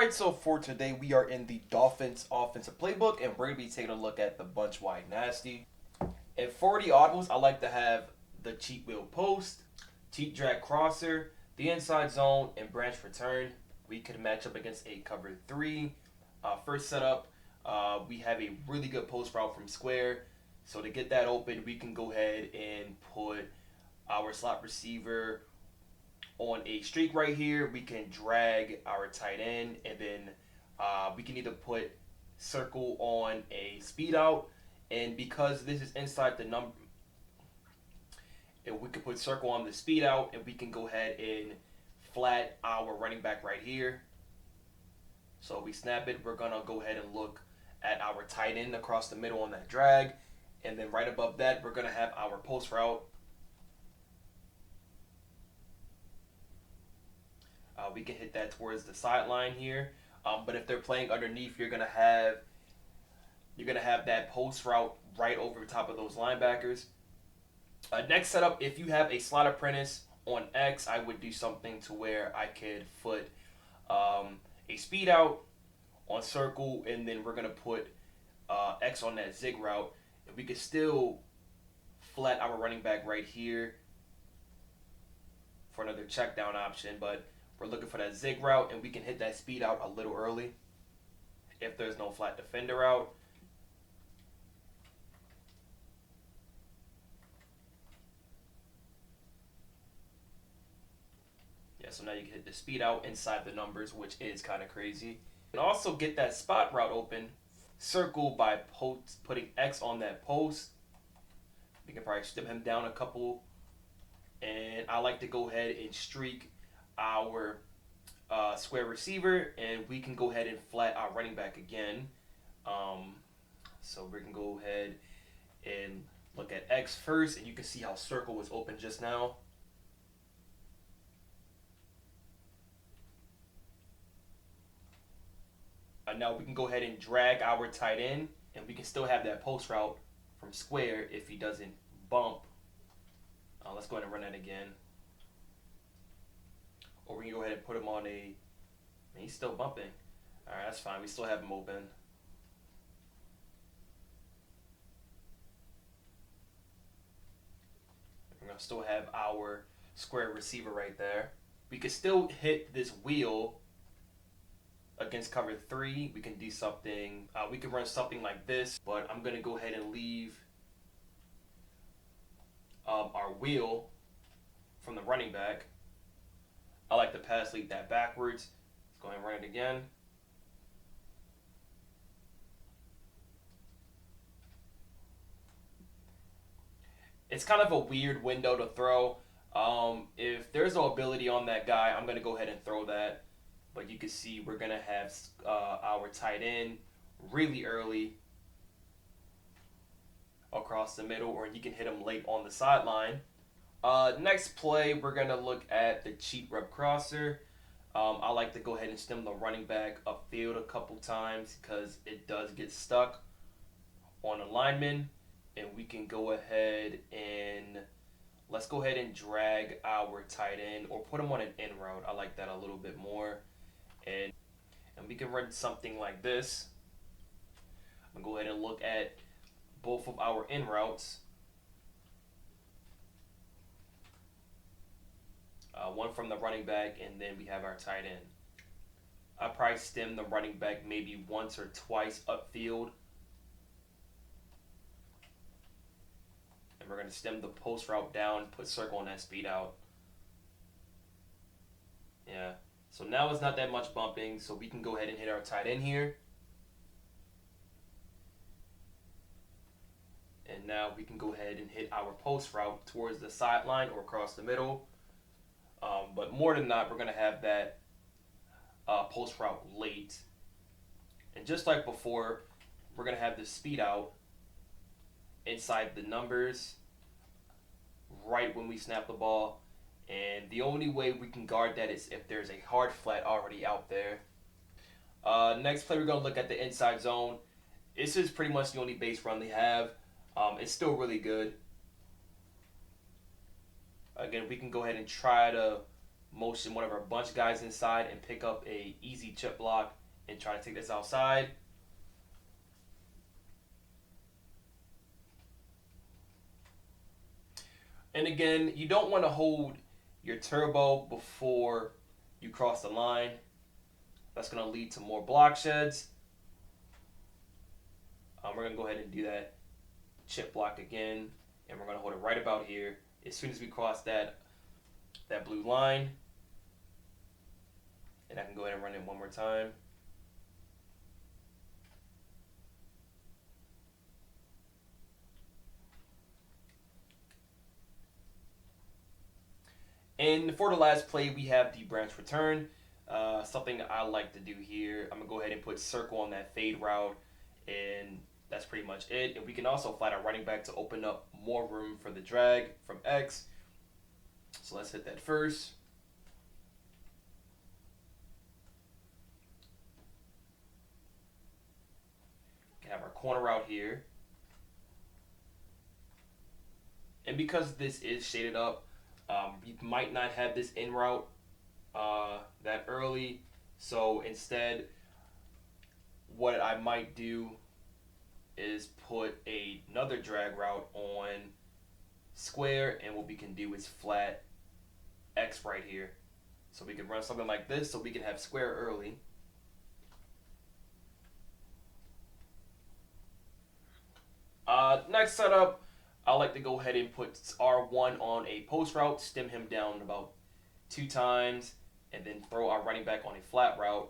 Alright, so for today we are in the Dolphins offensive playbook and we're going to be taking a look at the bunch wide nasty. And for the audibles, I like to have the cheat wheel post, cheat drag crosser, the inside zone, and branch return. We could match up against a cover 3. First setup, we have a really good post route from square. So to get that open, we can go ahead and put our slot receiver on a streak right here. We can drag our tight end, and then we can either put circle on a speed out, and because this is inside the number, and we can put circle on the speed out, and we can go ahead and flat our running back right here. So we snap it. We're gonna go ahead and look at our tight end across the middle on that drag, and then right above that, we're gonna have our post route. We can hit that towards the sideline here, but if they're playing underneath, you're gonna have that post route right over the top of those linebackers. Next setup, if you have a slot apprentice on X, I would do something to where I could put a speed out on circle, and then we're gonna put X on that zig route, and we could still flat our running back right here for another check down option, but we're looking for that zig route, and we can hit that speed out a little early if there's no flat defender out. Yeah, so now you can hit the speed out inside the numbers, which is kind of crazy. And also get that spot route open. Circle by putting X on that post. We can probably stem him down a couple. And I like to go ahead and streak our square receiver, and we can go ahead and flat our running back again. So we can go ahead and look at X first, and you can see how circle was open just now. Now we can go ahead and drag our tight end, and we can still have that post route from square if he doesn't bump. Let's go ahead and run that again. Or we can go ahead and put him on a... He's still bumping. Alright, that's fine. We still have him open. We're going to still have our square receiver right there. We can still hit this wheel against cover 3. We can do something. We can run something like this, but I'm going to go ahead and leave our wheel from the running back. I like to pass lead that backwards. Let's go ahead and run it again. It's kind of a weird window to throw. If there's no ability on that guy, I'm going to go ahead and throw that. But you can see we're going to have our tight end really early across the middle, or you can hit him late on the sideline. Next play, we're going to look at the cheat rep crosser. I like to go ahead and stem the running back upfield a couple times because it does get stuck on a lineman. And we can go ahead and let's go ahead and drag our tight end or put him on an in route. I like that a little bit more. And we can run something like this. I'm going to go ahead and look at both of our in routes. One from the running back, and then we have our tight end. I probably stem the running back maybe once or twice upfield. And we're going to stem the post route down, put circle on that speed out. Yeah. So now it's not that much bumping, so we can go ahead and hit our tight end here. And now we can go ahead and hit our post route towards the sideline or across the middle. But more than not, we're going to have that post route late. And just like before, we're going to have the speed out inside the numbers right when we snap the ball. And the only way we can guard that is if there's a hard flat already out there. Next play, we're going to look at the inside zone. This is pretty much the only base run they have. It's still really good. Again, we can go ahead and try to motion one of our bunch guys inside and pick up a easy chip block and try to take this outside. And again, you don't want to hold your turbo before you cross the line. That's going to lead to more block sheds. We're going to go ahead and do that chip block again, and we're going to hold it right about here. As soon as we cross that blue line, and I can go ahead and run it one more time. And for the last play, we have the branch return. Something I like to do here, I'm going to go ahead and put circle on that fade route, and that's pretty much it. And we can also flat our running back to open up more room for the drag from X. So let's hit that first. We can have our corner route here. And because this is shaded up, you might not have this in route that early. So instead, what I might do is put another drag route on square, and what we can do is flat X right here. So we can run something like this so we can have square early. Next setup, I like to go ahead and put R1 on a post route, stem him down about 2 times, and then throw our running back on a flat route.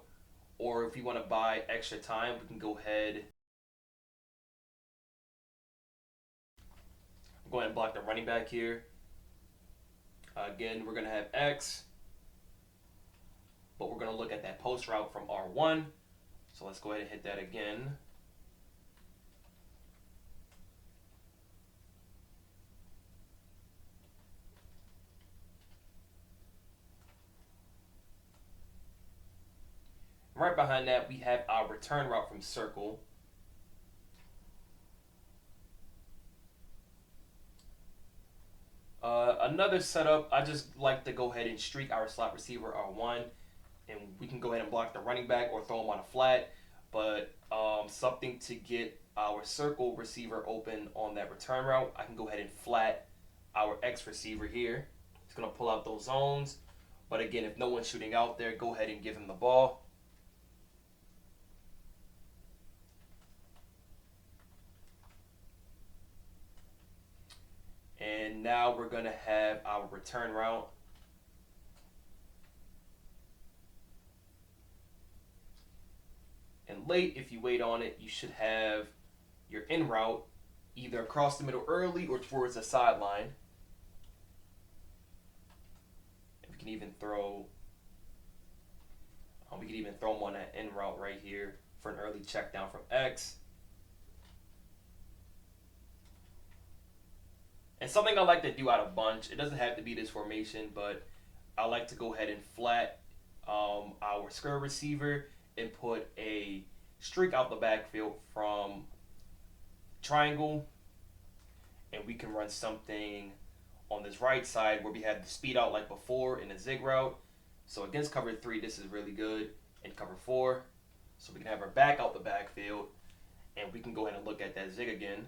Or if you want to buy extra time, we can go ahead and block the running back here. Again, we're going to have X, but we're going to look at that post route from R1. So let's go ahead and hit that again. Right behind that, we have our return route from circle. Another setup, I just like to go ahead and streak our slot receiver R1, and we can go ahead and block the running back or throw him on a flat, but something to get our circle receiver open on that return route, I can go ahead and flat our X receiver here. It's going to pull out those zones, but again, if no one's shooting out there, go ahead and give him the ball. And now we're going to have our return route. And late, if you wait on it, you should have your in route either across the middle early or towards the sideline. And we can even throw them on that in route right here for an early check down from X. And something I like to do out of bunch, it doesn't have to be this formation, but I like to go ahead and flat our square receiver and put a streak out the backfield from triangle. And we can run something on this right side where we have the speed out like before in a zig route. So against cover 3, this is really good. In cover 4, so we can have our back out the backfield, and we can go ahead and look at that zig again.